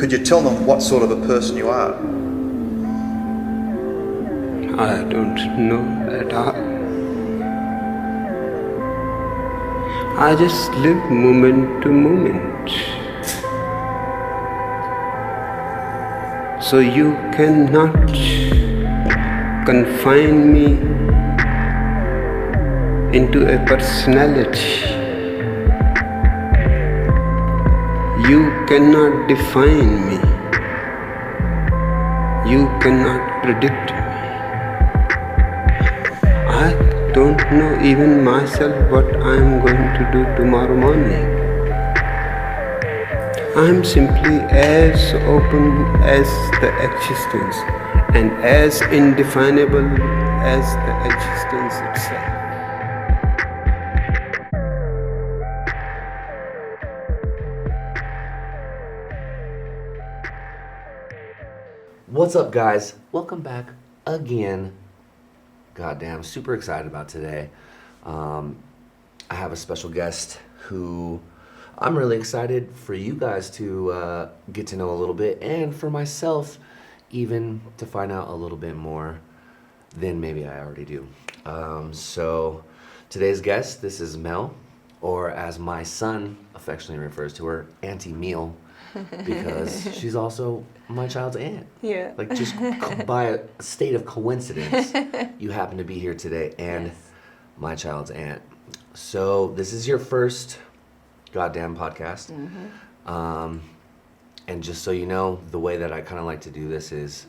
Could you tell them what sort of a person you are? I don't know at all. I just live moment to moment. So you cannot confine me into a personality. You cannot define me. You cannot predict me. I don't know even myself what I am going to do tomorrow morning. I am simply as open as the existence and as indefinable as the existence itself. What's up, guys? Welcome back again. Goddamn, super excited about today. I have a special guest who I'm really excited for you guys to get to know a little bit, and for myself even to find out a little bit more than maybe I already do. So today's guest, this is Mel, or as my son affectionately refers to her, Auntie Meal, because she's also my child's aunt. Yeah. Like, just by a state of coincidence, you happen to be here today, and Yes. my child's aunt. So this is your first goddamn podcast. And just so you know, the way that I kind of like to do this is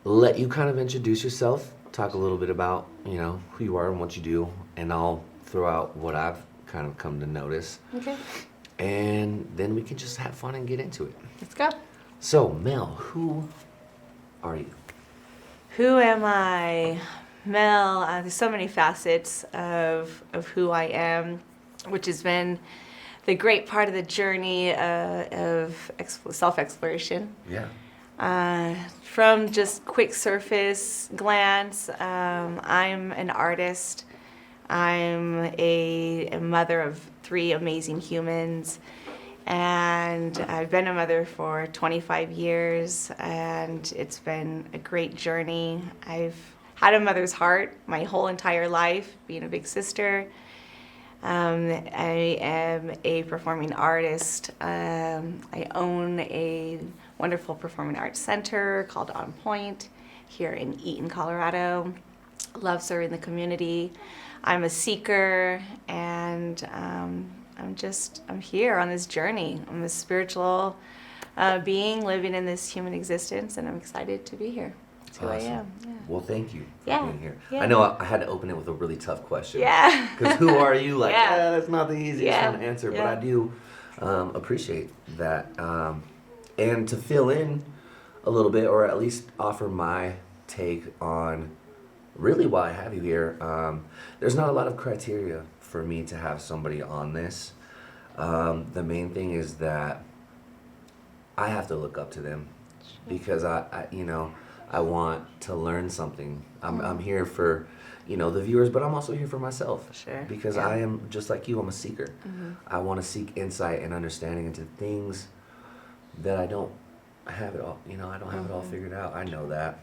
let you kind of introduce yourself, talk a little bit about, you know, who you are and what you do, and I'll throw out what I've kind of come to notice. Okay. And then we can just have fun and get into it. Let's go. So, Mel, who are you? Who am I? Mel, there's so many facets of who I am, which has been the great part of the journey of self-exploration. Yeah. From just quick surface glance, I'm an artist. I'm a mother of 3 amazing humans, and I've been a mother for 25 years, and it's been a great journey. I've had a mother's heart my whole entire life, being a big sister. I am a performing artist. I own a wonderful performing arts center called On Point here in Eaton, Colorado. Love serving the community. I'm a seeker, and I'm here on this journey. I'm a spiritual being living in this human existence, and I'm excited to be here. That's who I am. Yeah. Well, thank you for Yeah. being here. Yeah. I know I had to open it with a really tough question. Yeah. Because who are you? Like, Yeah. that's not the easiest Yeah. one to answer, but Yeah. I do appreciate that. And to fill in a little bit, or at least offer my take on really why I have you here, there's not a lot of criteria for me to have somebody on this. The main thing is that I have to look up to them, because I want to learn something. I'm here for, the viewers, but I'm also here for myself. Sure. Because Yeah. I am, just like you, I'm a seeker. I want to seek insight and understanding into things that I don't have it all, I don't have it all figured out. I know that.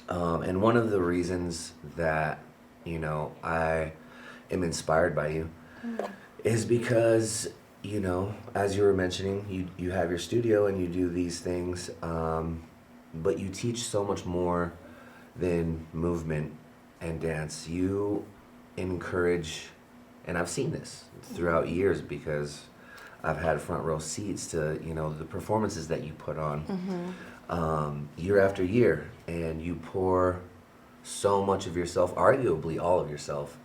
And one of the reasons that, I am inspired by you is because, as you were mentioning, you have your studio and you do these things, but you teach so much more than movement and dance. You encourage, and I've seen this throughout years because I've had front row seats to, the performances that you put on year after year, and you pour so much of yourself, arguably all of yourself,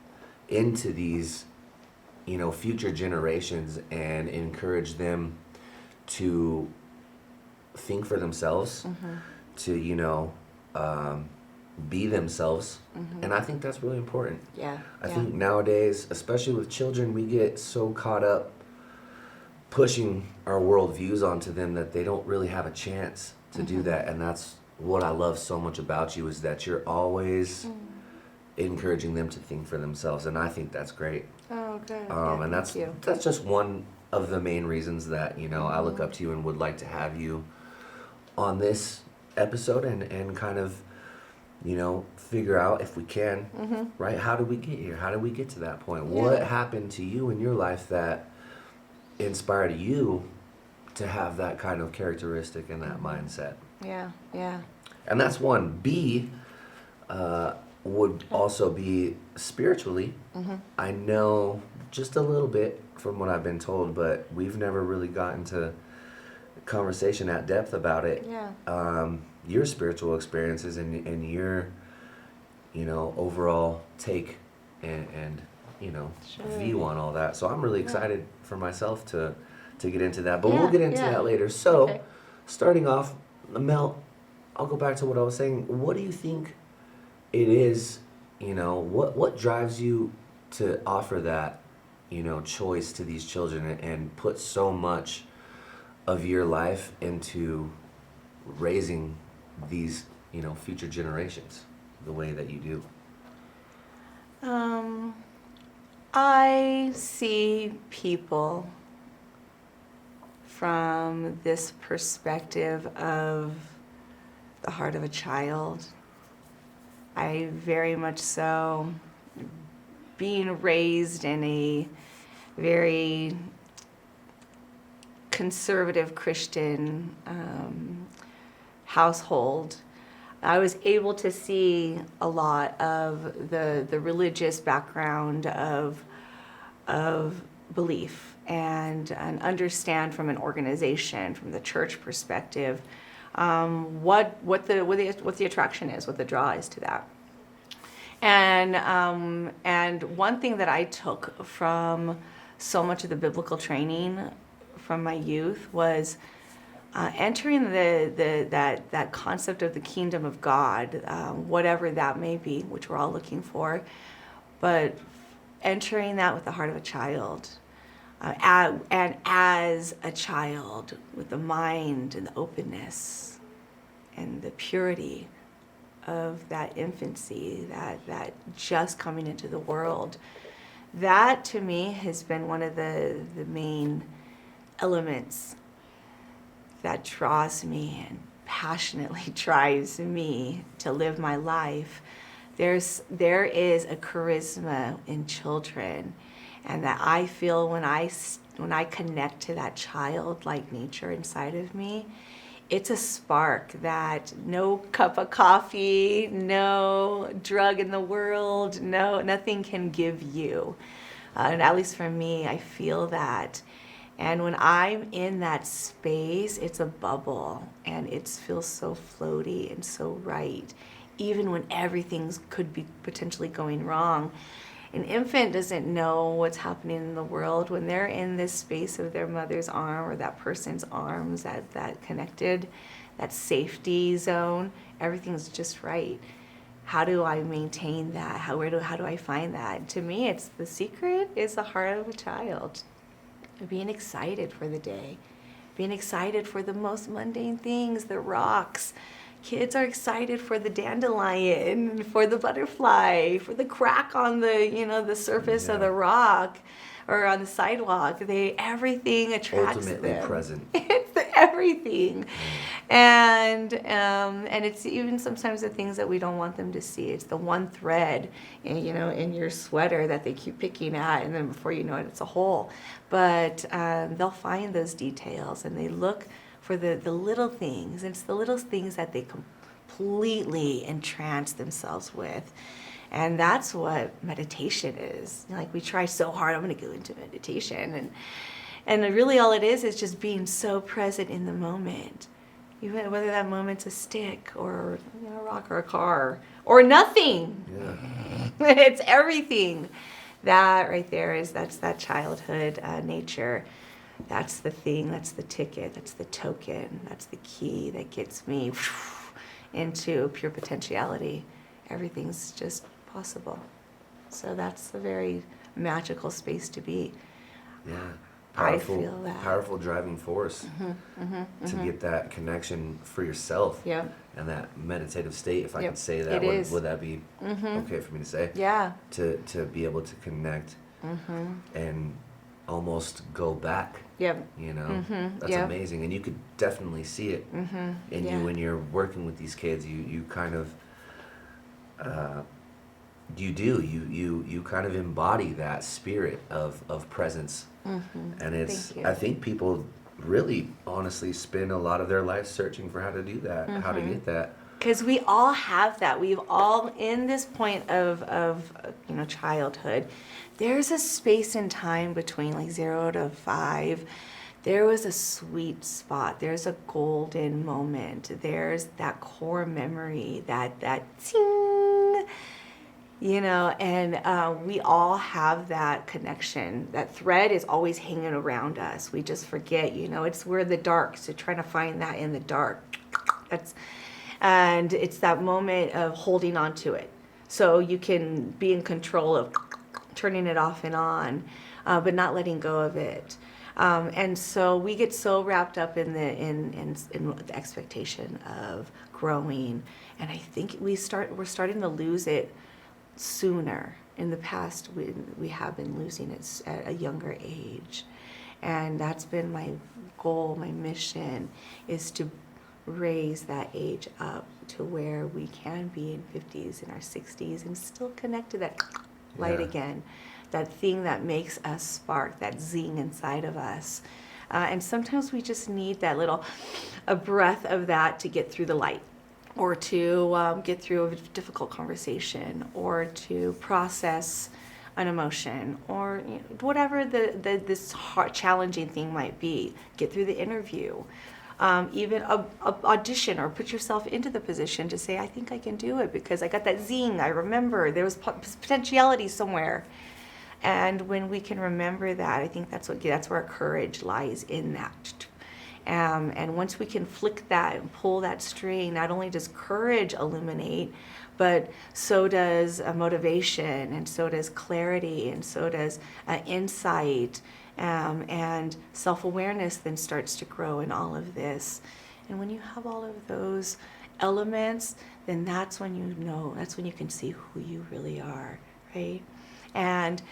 into these, future generations, and encourage them to think for themselves, to, be themselves. And I think that's really important. Yeah. I think nowadays, especially with children, we get so caught up pushing our worldviews onto them that they don't really have a chance to do that. And that's what I love so much about you, is that you're always encouraging them to think for themselves, and I think that's great. Oh, good. And that's just one of the main reasons that, you know, I look up to you and would like to have you on this episode and kind of, you know, figure out if we can, right? How did we get here? How did we get to that point? Yeah. What happened to you in your life that inspired you to have that kind of characteristic and that mindset? Yeah, yeah. And that's one. B would also be spiritually. I know just a little bit from what I've been told, but we've never really gotten to conversation at depth about it. Yeah. Your spiritual experiences and your, you know, overall take and you know, Sure. view on all that. So I'm really excited for myself to get into that, but Yeah, we'll get into yeah. that later. So Okay. starting off, Mel, I'll go back to what I was saying. What do you think it is, you know, what drives you to offer that, you know, choice to these children and put so much of your life into raising these, you know, future generations the way that you do? I see people from this perspective of the heart of a child. I very much so, being raised in a very conservative Christian household, I was able to see a lot of the religious background of belief and understand from an organization, from the church perspective, what the attraction is, what the draw is to that. And one thing that I took from so much of the biblical training from my youth was entering that concept of the kingdom of God, whatever that may be, which we're all looking for, but entering that with the heart of a child, and as a child, with the mind and the openness and the purity of that infancy, that just coming into the world. That to me has been one of the main elements that draws me and passionately drives me to live my life. There is a charisma in children, and that I feel when I connect to that childlike nature inside of me, it's a spark that no cup of coffee, no drug in the world, nothing can give you. And at least for me, I feel that. And when I'm in that space, it's a bubble, and it feels so floaty and so right, even when everything could be potentially going wrong. An infant doesn't know what's happening in the world. When they're in this space of their mother's arm or that person's arms, that connected, that safety zone, everything's just right. How do I maintain that? How do I find that? To me, it's the secret is the heart of a child. Being excited for the day, being excited for the most mundane things, the rocks. Kids are excited for the dandelion, for the butterfly, for the crack on the surface of the rock or on the sidewalk. Everything attracts Ultimately them. present. It's everything. And it's even sometimes the things that we don't want them to see. It's the one thread in your sweater that they keep picking at, and then before you know it, it's a hole. But they'll find those details, and they look for the little things. It's the little things that they completely entrance themselves with. And that's what meditation is. Like, we try so hard, I'm going to go into meditation. And really all it is just being so present in the moment. Even whether that moment's a stick or a rock or a car or nothing. Yeah. It's everything. That right there that's that childhood nature. That's the thing, that's the ticket, that's the token, that's the key that gets me into pure potentiality. Everything's just possible. So that's a very magical space to be. Yeah. I feel that. Powerful driving force to get that connection for yourself. Yep. And that meditative state, if I Yep. could say that, It is. would that be okay for me to say? Yeah. To be able to connect and almost go back. Yep. You know, that's Yep. amazing, and you could definitely see it in Yeah. you when you're working with these kids. You kind of you kind of embody that spirit of presence, and it's Thank you. I think people really honestly spend a lot of their life searching for how to do that, how to get that. Because we all have that. We've all, in this point of childhood, there's a space in time between like 0 to 5. There was a sweet spot. There's a golden moment. There's that core memory, that ting, and we all have that connection. That thread is always hanging around us. We just forget, we're in the dark, so trying to find that in the dark. And it's that moment of holding on to it. So you can be in control of turning it off and on, but not letting go of it. And so we get so wrapped up in the expectation of growing. And I think we're starting to lose it sooner. In the past, we have been losing it at a younger age. And that's been my goal, my mission, is to raise that age up to where we can be in 50s and our 60s and still connect to that light again, that thing that makes us spark, that zing inside of us. And sometimes we just need that a breath of that to get through the light, or to get through a difficult conversation, or to process an emotion, or whatever this hard, challenging thing might be. Get through the interview. Even audition or put yourself into the position to say, I think I can do it because I got that zing. I remember there was potentiality somewhere. And when we can remember that, I think that's where our courage lies, in that. And once we can flick that and pull that string, not only does courage illuminate, but so does motivation, and so does clarity, and so does insight. And self-awareness then starts to grow in all of this. And when you have all of those elements, then that's when you can see who you really are, right? And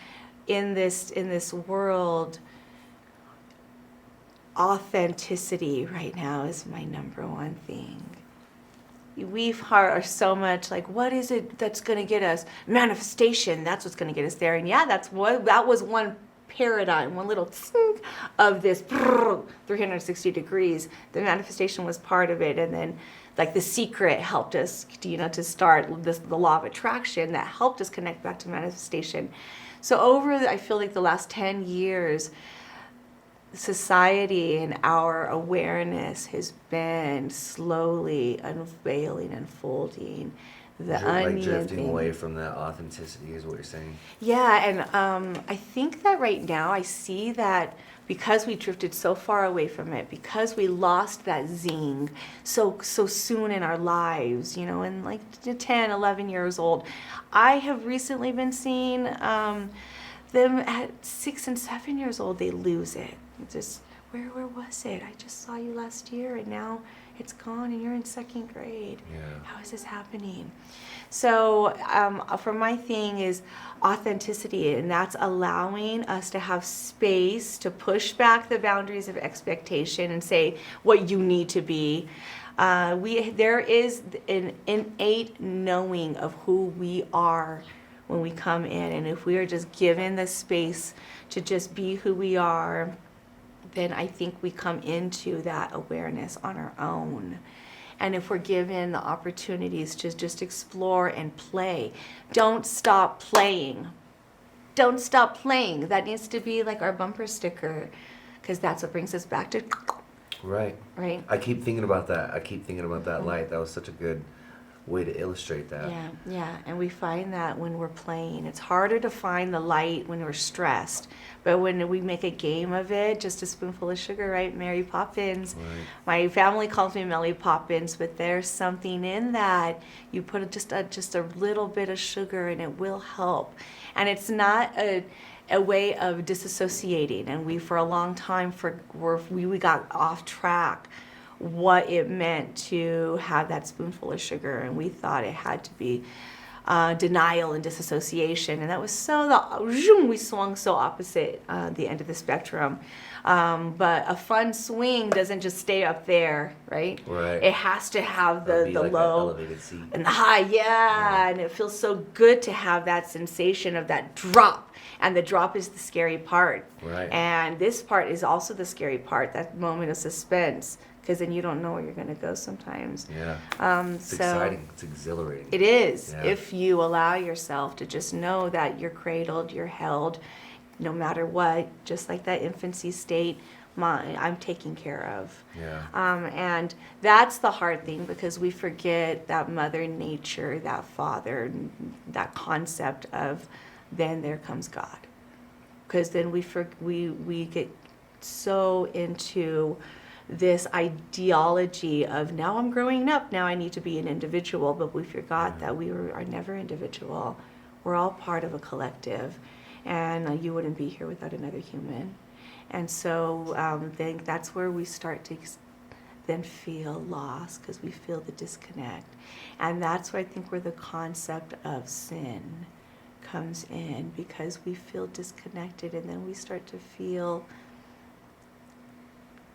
in this world, authenticity right now is my number one thing. We are so much like, what is it that's going to get us? Manifestation, that's what's going to get us there. And yeah, that was one paradigm, one little of this 360 degrees. The manifestation was part of it, and then like The Secret helped us to start the law of attraction that helped us connect back to manifestation. So I feel like the last 10 years, society and our awareness has been slowly unveiling, unfolding the onion like drifting thing. away from that authenticity is what you're saying. Yeah, and I think that right now I see that because we drifted so far away from it, because we lost that zing so soon in our lives, and like 10, 11 years old. I have recently been seeing them at 6 and 7 years old, they lose it. Just, where was it? I just saw you last year and now it's gone and you're in 2nd grade. Yeah. How is this happening? So for my thing is authenticity, and that's allowing us to have space to push back the boundaries of expectation and say what you need to be. There is an innate knowing of who we are when we come in, and if we are just given the space to just be who we are, then I think we come into that awareness on our own. And if we're given the opportunities to just explore and play, don't stop playing. Don't stop playing. That needs to be like our bumper sticker, because that's what brings us back to Right. right. I keep thinking about that. Light. That was such a good way to illustrate that. Yeah. And we find that when we're playing, it's harder to find the light when we're stressed. But when we make a game of it, just a spoonful of sugar, right? Mary Poppins. Right. My family calls me Melly Poppins, but there's something in that. You put just a little bit of sugar and it will help. And it's not a way of disassociating. And we, for a long time, we got off track what it meant to have that spoonful of sugar, and we thought it had to be denial and disassociation. And that was we swung so opposite the end of the spectrum. But a fun swing doesn't just stay up there, right? Right. It has to have the like low that elevated seat. and the high, and it feels so good to have that sensation of that drop. And the drop is the scary part. Right. And this part is also the scary part, that moment of suspense, because then you don't know where you're going to go sometimes. Yeah. It's exciting. It's exhilarating. It is. Yeah. If you allow yourself to just know that you're cradled, you're held, no matter what, just like that infancy state, I'm taken care of. Yeah. And that's the hard thing, because we forget that Mother Nature, that Father, that concept of then there comes God. Because then we get so into this ideology of now I'm growing up, now I need to be an individual, but we forgot that we are never individual. We're all part of a collective, and you wouldn't be here without another human. And so then that's where we start to then feel lost, because we feel the disconnect. And that's where I think where the concept of sin comes in, because we feel disconnected, and then we start to feel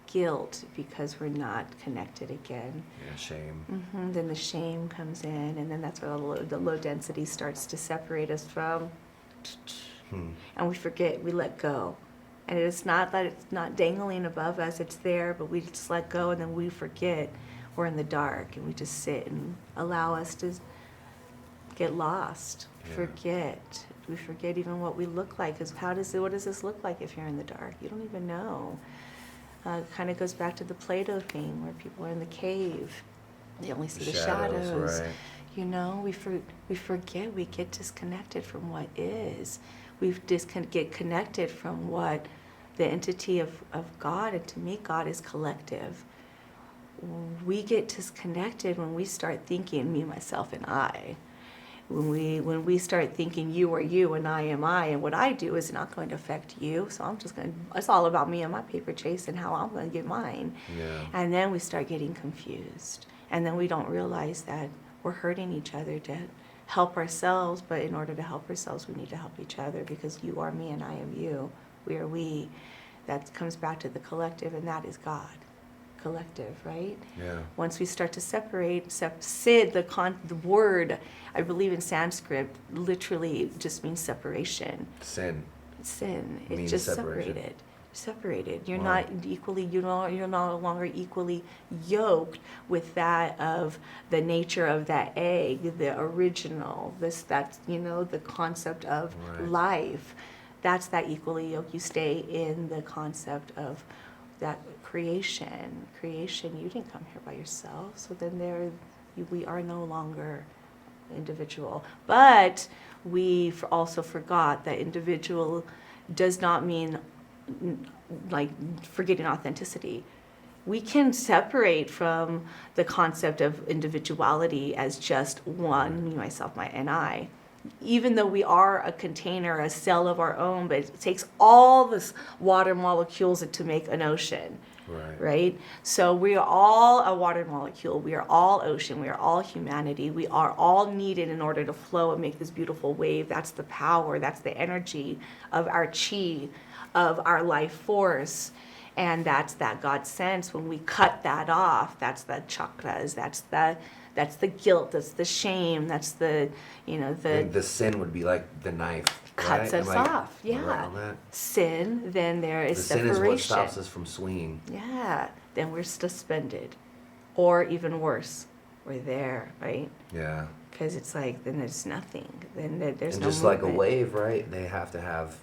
guilt because we're not connected again. Yeah, shame. Then the shame comes in, and then that's where the low density starts to separate us from. And we forget, we let go. And it's not that it's not dangling above us, it's there, but we just let go, and then we forget we're in the dark, and we just sit and allow us to get lost. Yeah. We forget even what we look like, because what does this look like if you're in the dark? You don't even know. It kind of goes back to the Plato thing, where people are in the cave, they only see the shadows. Right. You know, we forget, we get disconnected from what is. We get connected from what the entity of God, and to me, God is collective. We get disconnected when we start thinking me, myself, and I. When we start thinking you are you and I am I, and what I do is not going to affect you, so it's all about me and my paper chase and how I'm going to get mine. Yeah. And then we start getting confused, and then we don't realize that we're hurting each other to help ourselves, but in order to help ourselves, we need to help each other, because you are me and I am you. We are we. That comes back to the collective, and that is God. Collective, right? Yeah. Once we start to separate, Sid, the word, I believe in Sanskrit, literally just means separation. Sin. It Means just separation. Separated. You're Wow. not equally, you're no longer equally yoked with that of the nature of that egg, the original, that's the concept of Right. life. That's that equally yoked. You stay in the concept of that creation. You didn't come here by yourself, so then we are no longer individual. But we also forgot that individual does not mean like forgetting authenticity. We can separate from the concept of individuality as just one, me, myself, and I. Even though we are a container, a cell of our own, but it takes all this water molecules to make an ocean. Right? So we are all a water molecule. We are all ocean. We are all humanity. We are all needed in order to flow and make this beautiful wave. That's the power. That's the energy of our chi, of our life force. And that's that God sense. When we cut that off, that's the chakras. That's the guilt. That's the shame. That's the The sin would be like the knife. Cuts right? us Am I off. Yeah. right on that? Sin. Then there is The separation. sin is what stops us from swinging. Yeah. Then we're suspended, or even worse, we're there, right? Yeah. Because it's like then there's nothing. Then there's And no just like a movement. wave, right? They have to have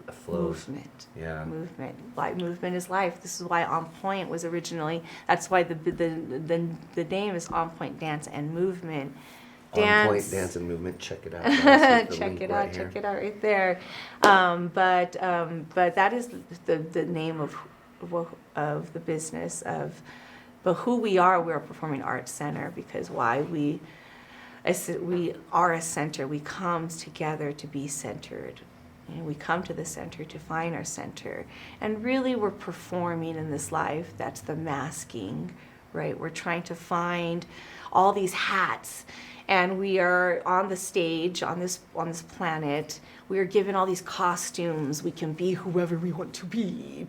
a flow. Movement. Yeah. Movement. Movement is life. This is why On Point was originally. That's why the name is On Point Dance and Movement. On Point Dance and Movement. Check it out. Guys. Check it out. Check it out right there. But that is the name of the business of. But who we are, we're a performing arts center, because why we are a center. We come together to be centered. And we come to the center to find our center. And really we're performing in this life. That's the masking, right? We're trying to find all these hats, and we are on the stage on this planet. We are given all these costumes. We can be whoever we want to be.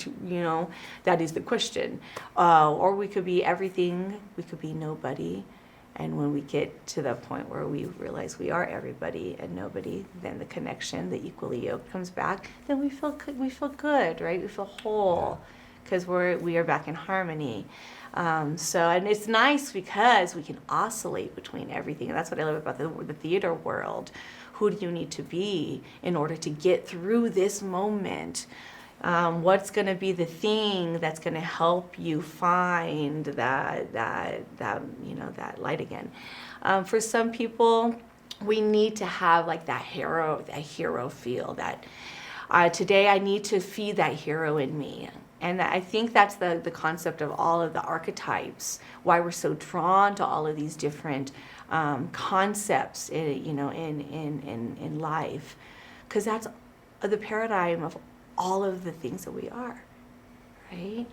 That is the question. Or we could be everything. We could be nobody. And when we get to the point where we realize we are everybody and nobody, then the connection, the equally yoked, comes back. Then we feel good. We feel good, right? We feel whole, because we are back in harmony. And it's nice because we can oscillate between everything. And that's what I love about the theater world. Who do you need to be in order to get through this moment? What's going to be the thing that's going to help you find that light again? For some people, we need to have like that hero feel. That today I need to feed that hero in me. And I think that's the concept of all of the archetypes. Why we're so drawn to all of these different concepts, in life, because that's the paradigm of all of the things that we are, right?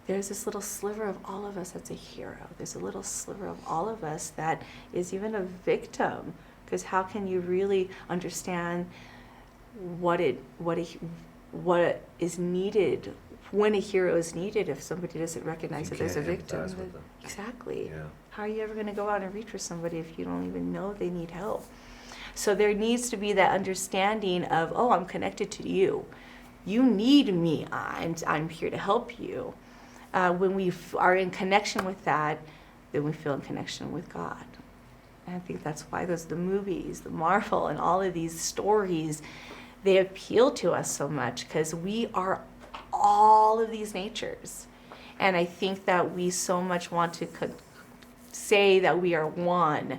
There's this little sliver of all of us that's a hero. There's a little sliver of all of us that is even a victim, because how can you really understand what is needed when a hero is needed if somebody doesn't recognize that there's a victim? Exactly. Yeah. How are you ever going to go out and reach for somebody if you don't even know they need help? So there needs to be that understanding of, oh, I'm connected to you. You need me. I'm here to help you. When we are in connection with that, then we feel in connection with God. And I think that's why the movies, the Marvel, and all of these stories, they appeal to us so much, because we are all of these natures. And I think that we so much want to say that we are one,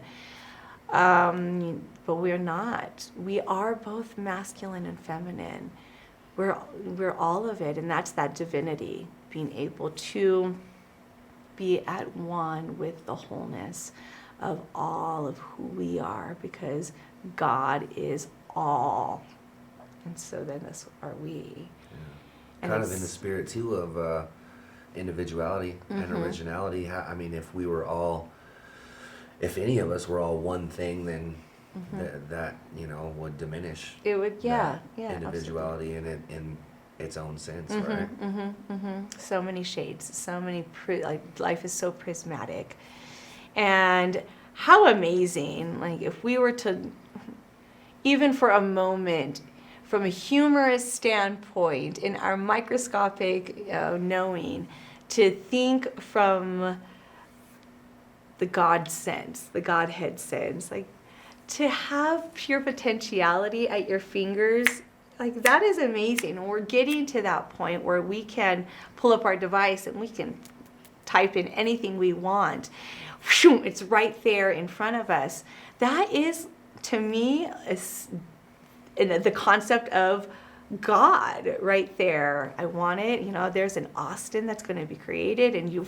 but we're not. We are both masculine and feminine. We're all of it, and that's that divinity, being able to be at one with the wholeness of all of who we are, because God is all, and so then this are we. Yeah. Kind of in the spirit too of individuality and originality. I mean, if any of us were all one thing, then that would diminish. It would, individuality in its own sense, right? So many shades, so many life is so prismatic, and how amazing! Like if we were to, even for a moment, from a humorous standpoint, in our microscopic knowing, to think from the God sense, the Godhead sense, like to have pure potentiality at your fingers, like that is amazing. And we're getting to that point where we can pull up our device and we can type in anything we want. It's right there in front of us. That is, to me, the concept of God right there. I want it. There's an Austin that's going to be created, and you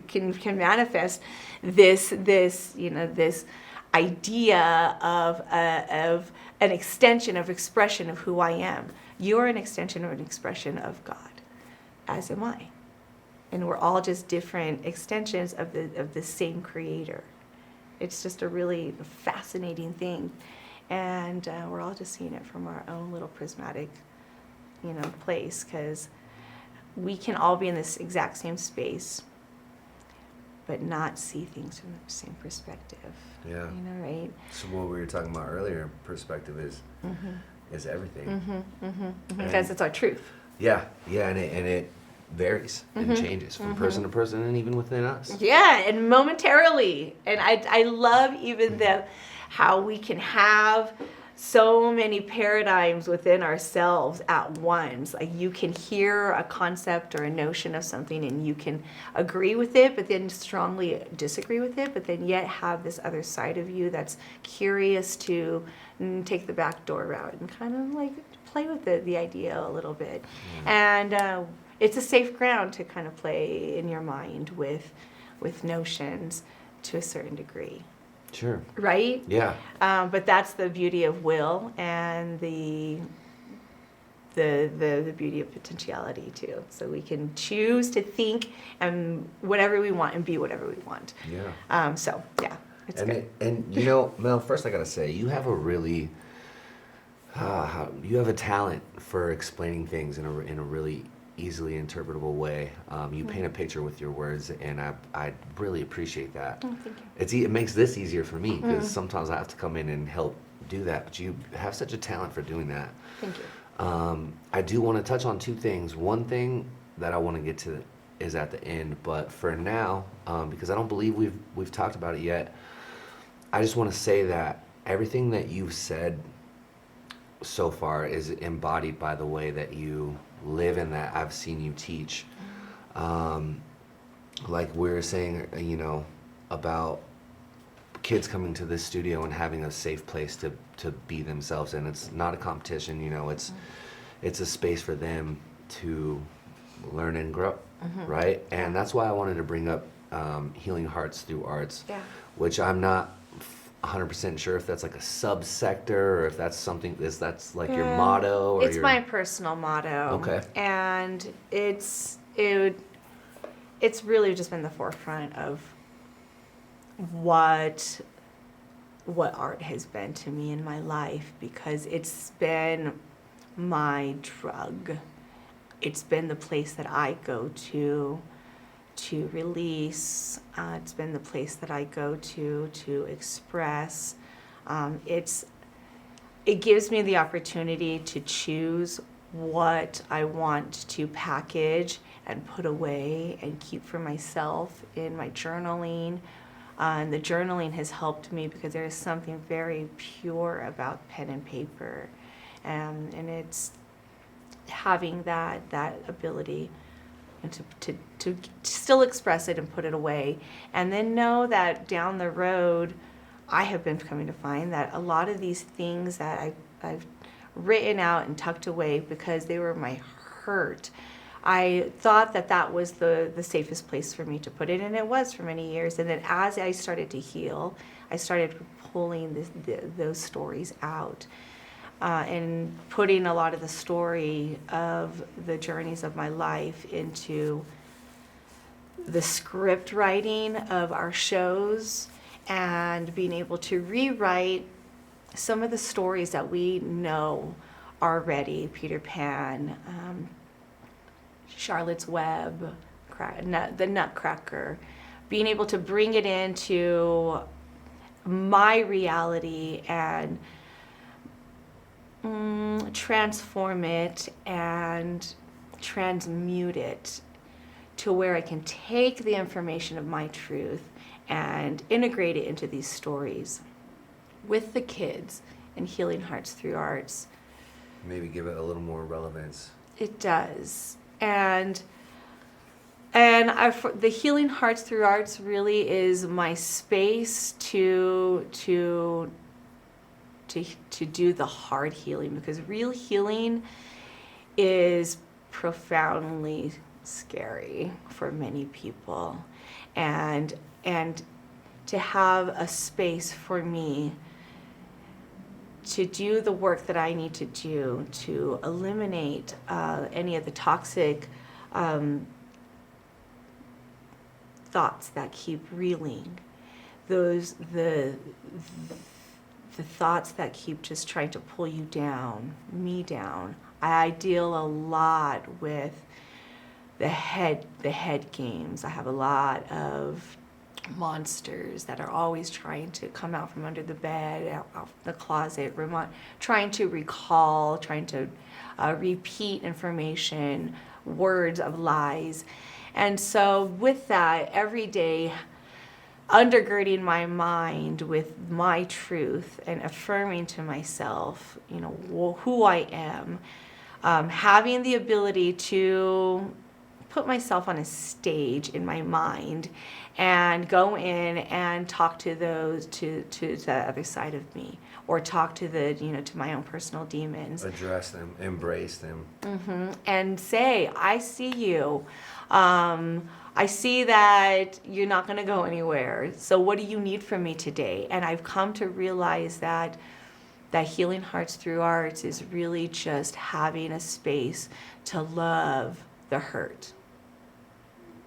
can manifest this idea of an extension of expression of who I am. You're an extension of an expression of God, as am I, and we're all just different extensions of the same Creator. It's just a really fascinating thing. And we're all just seeing it from our own little prismatic, place, because we can all be in this exact same space, but not see things from the same perspective. Yeah. Right? So what we were talking about earlier, perspective is everything. Because it's our truth. Yeah, and it varies and changes from person to person, and even within us. Yeah, and momentarily. And I love even how we can have so many paradigms within ourselves at once. Like you can hear a concept or a notion of something and you can agree with it, but then strongly disagree with it, but then yet have this other side of you that's curious to take the back door route and kind of like play with the idea a little bit. And it's a safe ground to kind of play in your mind with notions to a certain degree. Sure. Right? Yeah. But that's the beauty of will and the the beauty of potentiality too. So we can choose to think and whatever we want and be whatever we want. Yeah. So yeah, it's And good. Mel, first I gotta say, you have a really, you have a talent for explaining things in a really easily interpretable way. You paint a picture with your words, and I really appreciate that. Oh, thank you. It makes this easier for me, because sometimes I have to come in and help do that, but you have such a talent for doing that. Thank you. I do want to touch on two things. One thing that I want to get to is at the end, but for now, because I don't believe we've talked about it yet, I just want to say that everything that you've said so far is embodied by the way that you live and that I've seen you teach. Like we were saying, about kids coming to this studio and having a safe place to be themselves, and it's not a competition, it's a space for them to learn and grow, right? And that's why I wanted to bring up Healing Hearts Through Arts, which I'm not 100% sure if that's like a subsector or if that's something, that's like your motto, or it's my personal motto. Okay. And it's really just been the forefront of what art has been to me in my life, because it's been my drug. It's been the place that I go to release. It's been the place that I go to express. It gives me the opportunity to choose what I want to package and put away and keep for myself in my journaling. And the journaling has helped me because there is something very pure about pen and paper, and it's having that ability and to still express it and put it away, and then know that down the road I have been coming to find that a lot of these things that I've written out and tucked away because they were my hurt, I thought that was the safest place for me to put it, and it was for many years. And then as I started to heal, I started pulling those stories out and putting a lot of the story of the journeys of my life into the script writing of our shows, and being able to rewrite some of the stories that we know already, Peter Pan, Charlotte's Web, the Nutcracker, being able to bring it into my reality and transform it and transmute it to where I can take the information of my truth and integrate it into these stories with the kids and Healing Hearts Through Arts. Maybe give it a little more relevance. It does. And the Healing Hearts Through Arts really is my space to do the hard healing, because real healing is profoundly scary for many people, and to have a space for me to do the work that I need to do to eliminate any of the toxic thoughts that keep reeling, the thoughts that keep just trying to pull you down, me down. I deal a lot with the head games. I have a lot of monsters that are always trying to come out from under the bed, out the closet, trying to recall, trying to repeat information, words of lies. And so with that, every day, undergirding my mind with my truth and affirming to myself, who I am, having the ability to put myself on a stage in my mind and go in and talk to to the other side of me, or talk to to my own personal demons. Address them, embrace them. And say, I see you. I see that you're not going to go anywhere. So what do you need from me today? And I've come to realize that that Healing Hearts Through Arts is really just having a space to love the hurt.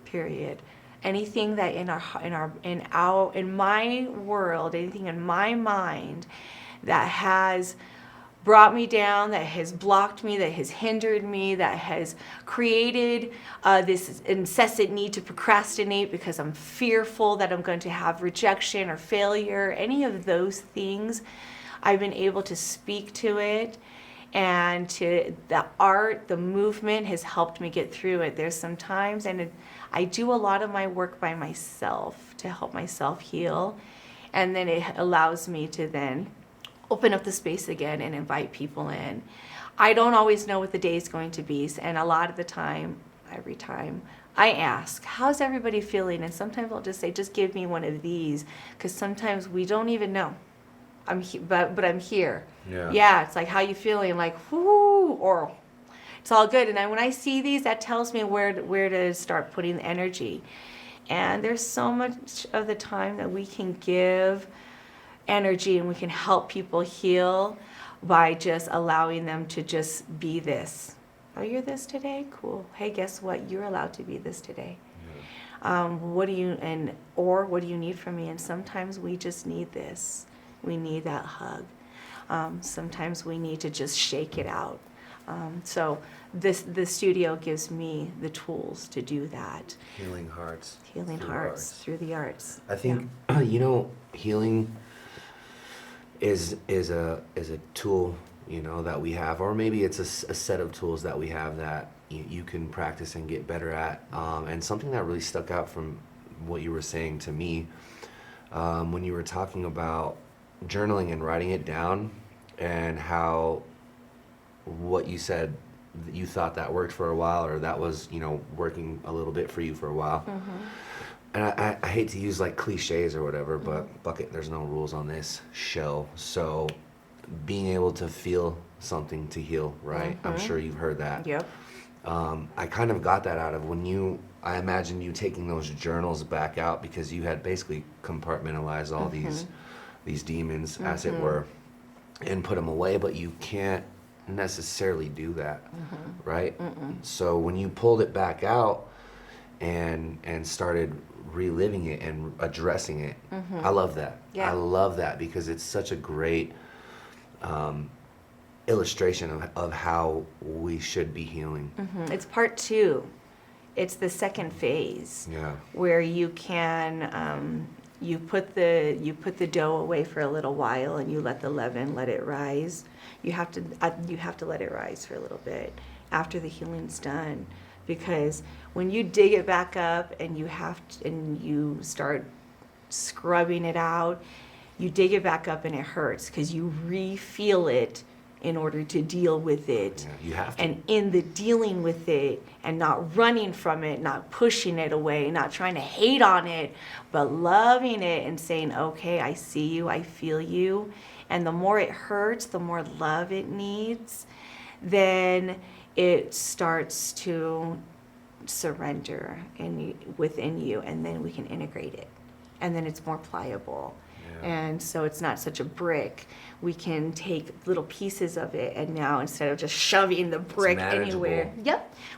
Period. Anything that in my world, anything in my mind that has brought me down, that has blocked me, that has hindered me, that has created this incessant need to procrastinate because I'm fearful that I'm going to have rejection or failure, any of those things, I've been able to speak to it, and to the art, the movement has helped me get through it. There's some times, and I do a lot of my work by myself to help myself heal, and then it allows me to then open up the space again and invite people in. I don't always know what the day is going to be, and a lot of the time, every time, I ask, how's everybody feeling? And sometimes I'll just say, just give me one of these, because sometimes we don't even know. But I'm here. Yeah, it's like, how you feeling? Like, whoo, or it's all good. And when I see these, that tells me where to start putting the energy. And there's so much of the time that we can give energy and we can help people heal by just allowing them to just be this. Oh, you're this today? Cool. Hey, guess what? You're allowed to be this today. What do you need from me? And sometimes we just need this. We need that hug. Sometimes we need to just shake it out. So the studio gives me the tools to do that. Healing Hearts. Healing Hearts through the arts. I think healing is a tool, that we have, or maybe it's a set of tools that we have that you can practice and get better at. And something that really stuck out from what you were saying to me, when you were talking about journaling and writing it down, and how what you said, you thought that worked for a while, or that was working a little bit for you for a while. And I hate to use like cliches or whatever, but bucket, there's no rules on this show. So being able to feel something to heal, right? I'm sure you've heard that. Yep. I kind of got that out of I imagine you taking those journals back out, because you had basically compartmentalized all these demons, as it were, and put them away, but you can't necessarily do that, right? So when you pulled it back out and started reliving it and addressing it, I love that. I love that, because it's such a great illustration of how we should be healing. It's part 2. It's the second phase, where you can you put the dough away for a little while, and you let the leaven let it rise. You have to let it rise for a little bit after the healing's done, because when you dig it back up and you start scrubbing it out, you dig it back up and it hurts, because you re-feel it in order to deal with it. You have to. And in the dealing with it, and not running from it, not pushing it away, not trying to hate on it, but loving it and saying, okay, I see you, I feel you. And the more it hurts, the more love it needs, then it starts to surrender within you, and then we can integrate it. And then it's more pliable. And so it's not such a brick. We can take little pieces of it, and now instead of just shoving the brick anywhere,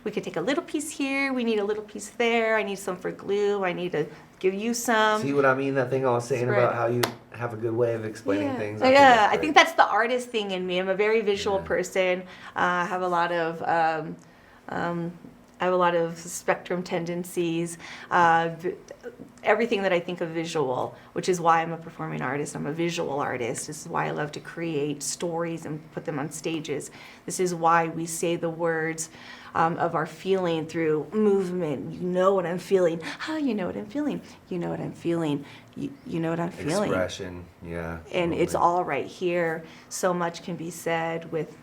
we could take a little piece here. We need a little piece there. I need some for glue. I need to give you some. See what I mean? That thing I was saying about how you have a good way of explaining things. I think that's the artist thing in me. I'm a very visual person. I have a lot of spectrum tendencies. Everything that I think of visual, which is why I'm a performing artist. I'm a visual artist. This is why I love to create stories and put them on stages. This is why we say the words of our feeling through movement. You know what I'm feeling. You know what I'm feeling. You know what I'm feeling. You know what I'm feeling. Expression, And totally. It's all right here. So much can be said with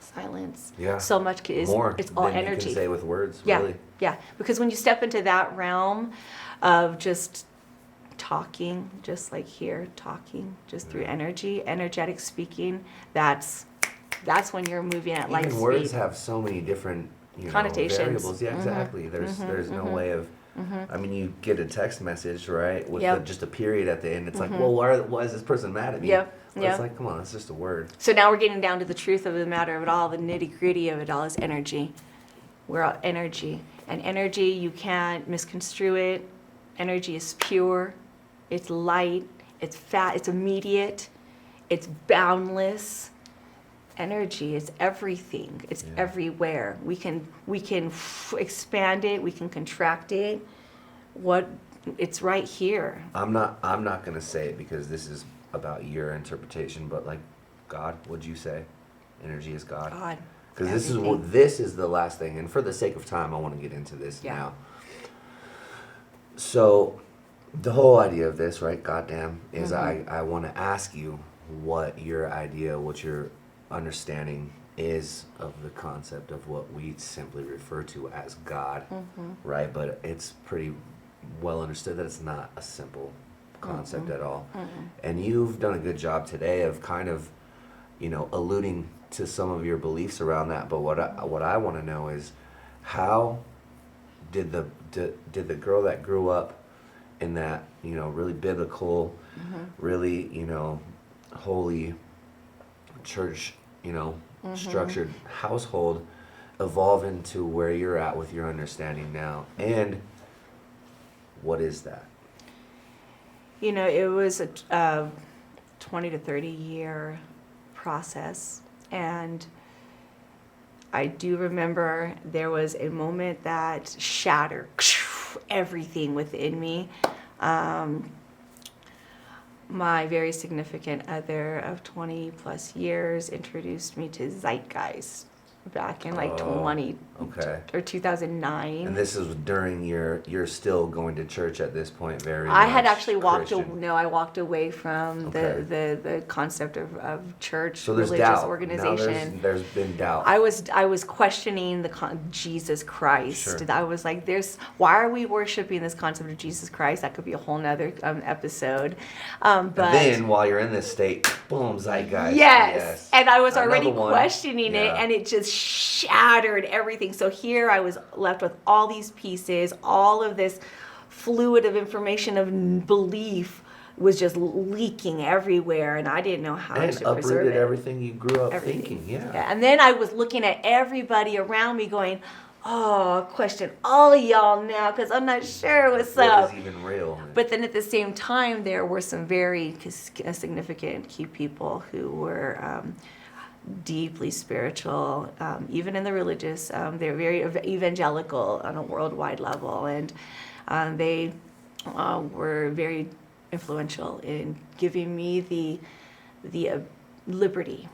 silence. So much is more it's all than energy. You can say with words, really. Because when you step into that realm of just talking, just like here, talking just through energetic speaking, that's when you're moving at light speed. Even words have so many different connotations. variables. Yeah, exactly. There's no way of I mean, you get a text message, right, with Yep. just a period at the end. It's like, well, why is this person mad at me? Yep. But Yep. it's like, come on, it's just a word. So now we're getting down to the truth of the matter of it all. The nitty gritty of it all is energy. We're all energy. And energy, you can't misconstrue it. Energy is pure. It's light. It's fat. It's immediate. It's boundless. Energy is everything. It's everywhere. We can expand it. We can contract it. It's right here. I'm not going to say it because this is about your interpretation, but like, God, what'd you say? Energy is God. God. Because Everything. this is the last thing, and for the sake of time, I want to get into this now. So, the whole idea of this, right? Goddamn, is I want to ask you what your idea, what your understanding is of the concept of what we simply refer to as God, right? But it's pretty well understood that it's not a simple concept at all. And you've done a good job today of kind of, alluding to some of your beliefs around that. But what I want to know is, how did the girl that grew up in that really biblical, really holy church structured household evolve into where you're at with your understanding now? And what is that? It was a 20 to 30 year process, and I do remember there was a moment that shattered everything within me. My very significant other of 20 plus years introduced me to Zeitgeist back in 20 or 2009. And this is during you're still going to church at this point, I had much actually Christian. I walked away from Okay. the concept of church, So there's religious doubt. organization. Now there's been doubt. I was questioning Jesus Christ. Sure. I was like, why are we worshiping this concept of Jesus Christ? That could be a whole nother episode. But And then while you're in this state, boom, Zeitgeist. yes. And I was already Another one. questioning it, Yeah. and it just shattered everything. So here I was left with all these pieces, all of this fluid of information of belief was just leaking everywhere, and I didn't know how And to preserve uprooted it. everything you grew up Everything. thinking. Yeah. And then I was looking at everybody around me going, I question all of y'all now because I'm not sure what's up. What is even real? But then at the same time, there were some very significant key people who were deeply spiritual, even in the religious. They're very evangelical on a worldwide level, and they were very influential in giving me the liberty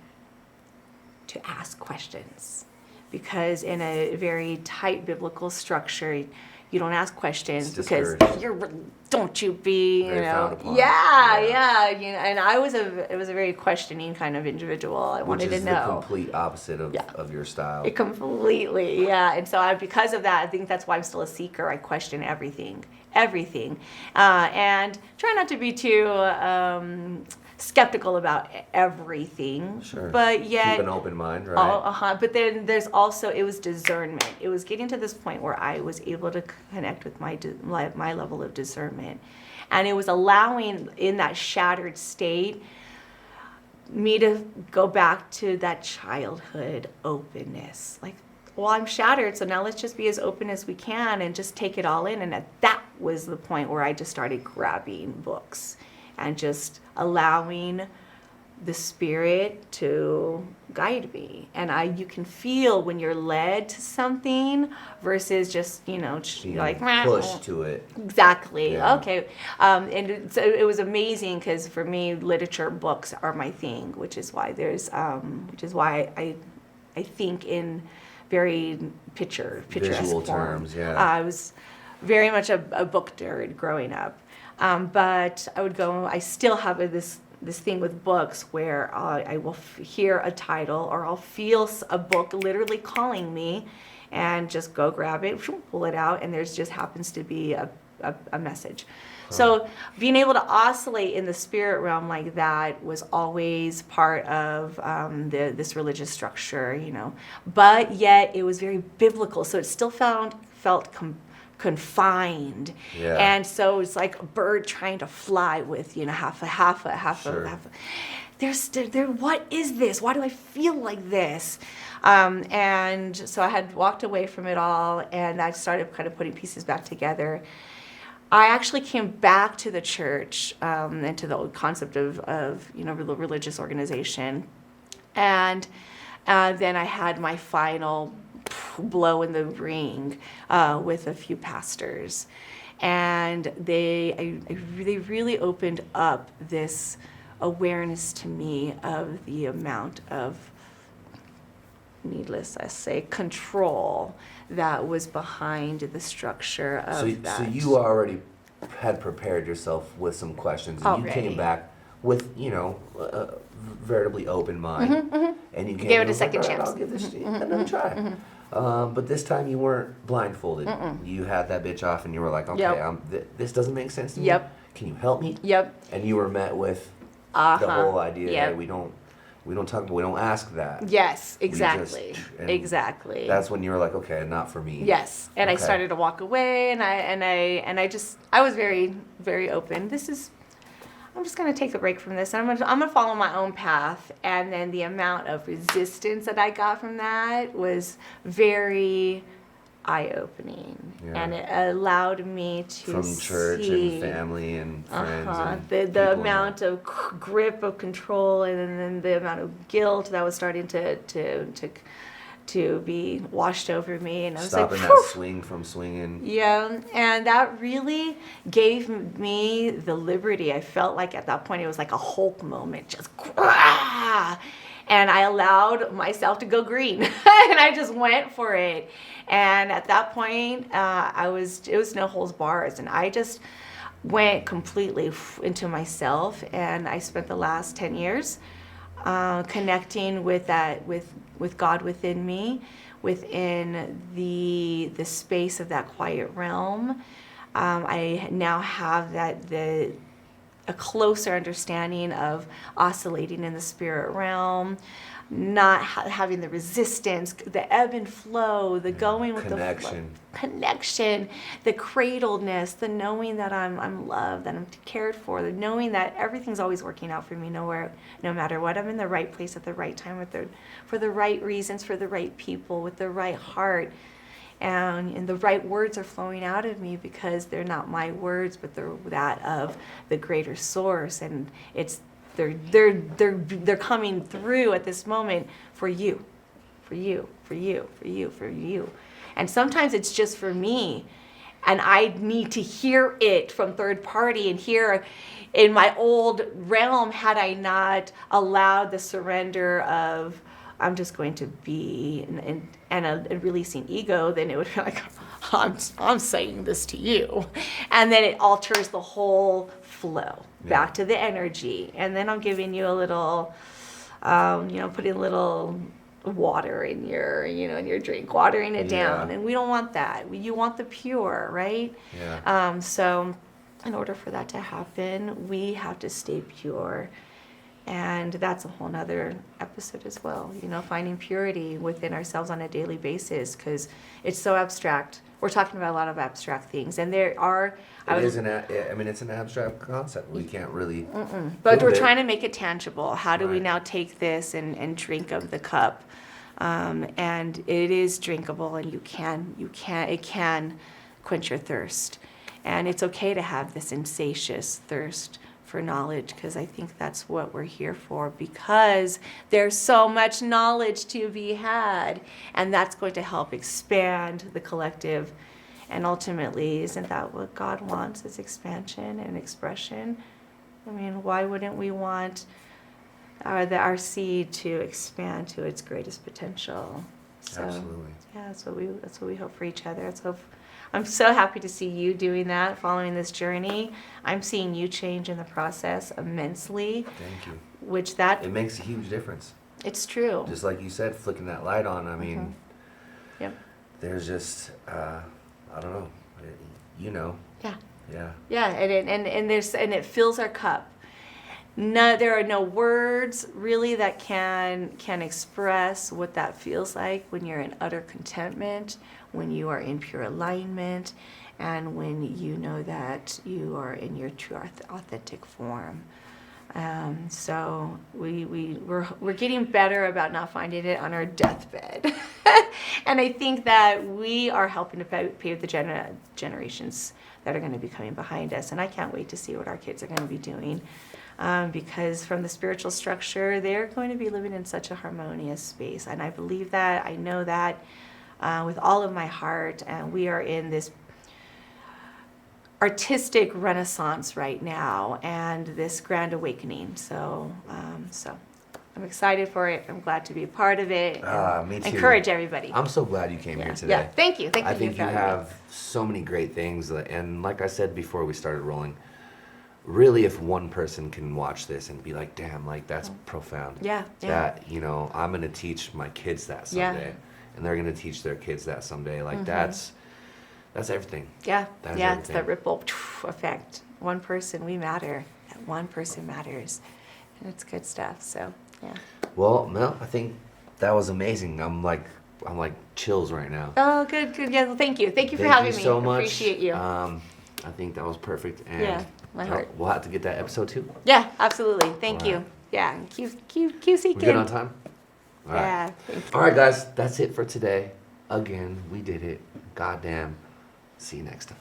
to ask questions. Because in a very tight biblical structure, you don't ask questions It's because discouraged. don't you be, Very frowned upon. yeah. And it was a very questioning kind of individual. I wanted Which is to the know. complete opposite of your style. Completely, yeah. And so because of that, I think that's why I'm still a seeker. I question everything, and try not to be too skeptical about everything. Sure. But yet, keep an open mind, right? But then there's also, it was discernment. It was getting to this point where I was able to connect with my level of discernment, and it was allowing, in that shattered state, me to go back to that childhood openness. Like, well, I'm shattered, so now let's just be as open as we can and just take it all in. And that was the point where I just started grabbing books and just allowing the Spirit to guide me. And you can feel when you're led to something versus just, Being like pushed to it. Exactly. Yeah. Okay. And so it was amazing because for me, literature, books are my thing, which is why I think in very picturesque Visual form. terms, yeah. I was very much a book nerd growing up. But I still have this thing with books where I will hear a title or I'll feel a book literally calling me and just go grab it, pull it out, and there's just happens to be a message. So being able to oscillate in the spirit realm like that was always part of this religious structure, But yet it was very biblical, so it still felt confined. Yeah. And so it's like a bird trying to fly with, half a. What is this? Why do I feel like this? And so I had walked away from it all, and I started kind of putting pieces back together. I actually came back to the church and to the old concept of religious organization. And then I had my final blow in the ring with a few pastors. And they really opened up this awareness to me of the amount of, needless I say, control that was behind the structure of that. So you already had prepared yourself with some questions, and you came back with, veritably open mind, and you gave it a second like, chance. I'll give this another try. But this time you weren't blindfolded. You had that bitch off, and you were like, okay, this doesn't make sense to me. Yep. Can you help me? Yep. And you were met with the whole idea Yep. that we don't talk, we don't ask that. Yes, exactly. And Exactly. That's when you were like, okay, not for me. Yes, and I Okay. started to walk away, and I was very, very open. I'm just gonna take a break from this, and I'm gonna follow my own path. And then the amount of resistance that I got from that was very eye-opening, and it allowed me to From church see and family and friends. And the people amount of grip of control, and then the amount of guilt that was starting to be washed over me, and I was stopping like, that swing from swinging. yeah, and that really gave me the liberty. I felt like at that point it was like a Hulk moment, just and I allowed myself to go green, and I just went for it. And at that point, it was no holds bars, and I just went completely into myself. And I spent the last 10 years connecting with God within me, within the space of that quiet realm. I now have a closer understanding of oscillating in the spirit realm, not having the resistance, the ebb and flow, the going with the connection, the cradledness, the knowing that I'm loved, that I'm cared for, the knowing that everything's always working out for me, no matter what. I'm in the right place at the right time for the right reasons, for the right people, with the right heart. And the right words are flowing out of me because they're not my words, but they're that of the greater source, and they're coming through at this moment for you. And sometimes it's just for me, and I need to hear it from third party. And here in my old realm, had I not allowed the surrender of I'm just going to be and releasing ego, then it would be like, I'm saying this to you. And then it alters the whole flow back to the energy. And then I'm giving you a little, putting a little water in your drink, watering it down. And we don't want that. You want the pure, right? Yeah. So in order for that to happen, we have to stay pure. And that's a whole nother episode as well, finding purity within ourselves on a daily basis, because it's so abstract. We're talking about a lot of abstract things, and there are. It's an abstract concept. We can't really. But we're trying to make it tangible. How do we now take this and drink of the cup? And it is drinkable, and it can quench your thirst, and it's okay to have this insatious thirst for knowledge, because I think that's what we're here for, because there's so much knowledge to be had, and that's going to help expand the collective. And ultimately, isn't that what God wants, is expansion and expression? I mean, why wouldn't we want our seed to expand to its greatest potential? So, Absolutely. Yeah, that's what we hope for each other. I'm so happy to see you doing that, following this journey. I'm seeing you change in the process immensely. Thank you. It makes a huge difference. It's true. Just like you said, flicking that light on. I mean, Yep. There's just, I don't know, Yeah. Yeah. Yeah, and it fills our cup. No, there are no words really that can express what that feels like when you're in utter contentment, when you are in pure alignment, and when you know that you are in your true authentic form. So we're getting better about not finding it on our deathbed. And I think that we are helping to pave the generations that are going to be coming behind us. And I can't wait to see what our kids are going to be doing. Because from the spiritual structure, they're going to be living in such a harmonious space. And I believe that, I know that with all of my heart. And we are in this artistic renaissance right now and this grand awakening. So I'm excited for it. I'm glad to be a part of it. And Me too. Encourage everybody. I'm so glad you came here today. Yeah, thank you. I think you have so many great things, and like I said before we started rolling, really, if one person can watch this and be like, "Damn, like that's profound." Yeah. That I'm gonna teach my kids that someday, and they're gonna teach their kids that someday. Like that's everything. Yeah. That's It's everything. that ripple effect. One person, we matter. That one person matters, and it's good stuff. So yeah. Well, Mel, I think that was amazing. I'm like chills right now. Oh, good. Yeah, well, thank you. Thank you for Thank having you me. so much. Appreciate you. I think that was perfect. And Yeah, my heart. We'll have to get that episode 2. Yeah, absolutely. Thank All you. right. Yeah, and QC We good on time? All right. Yeah. Thank you. All right, guys. That's it for today. Again, we did it. Goddamn. See you next time.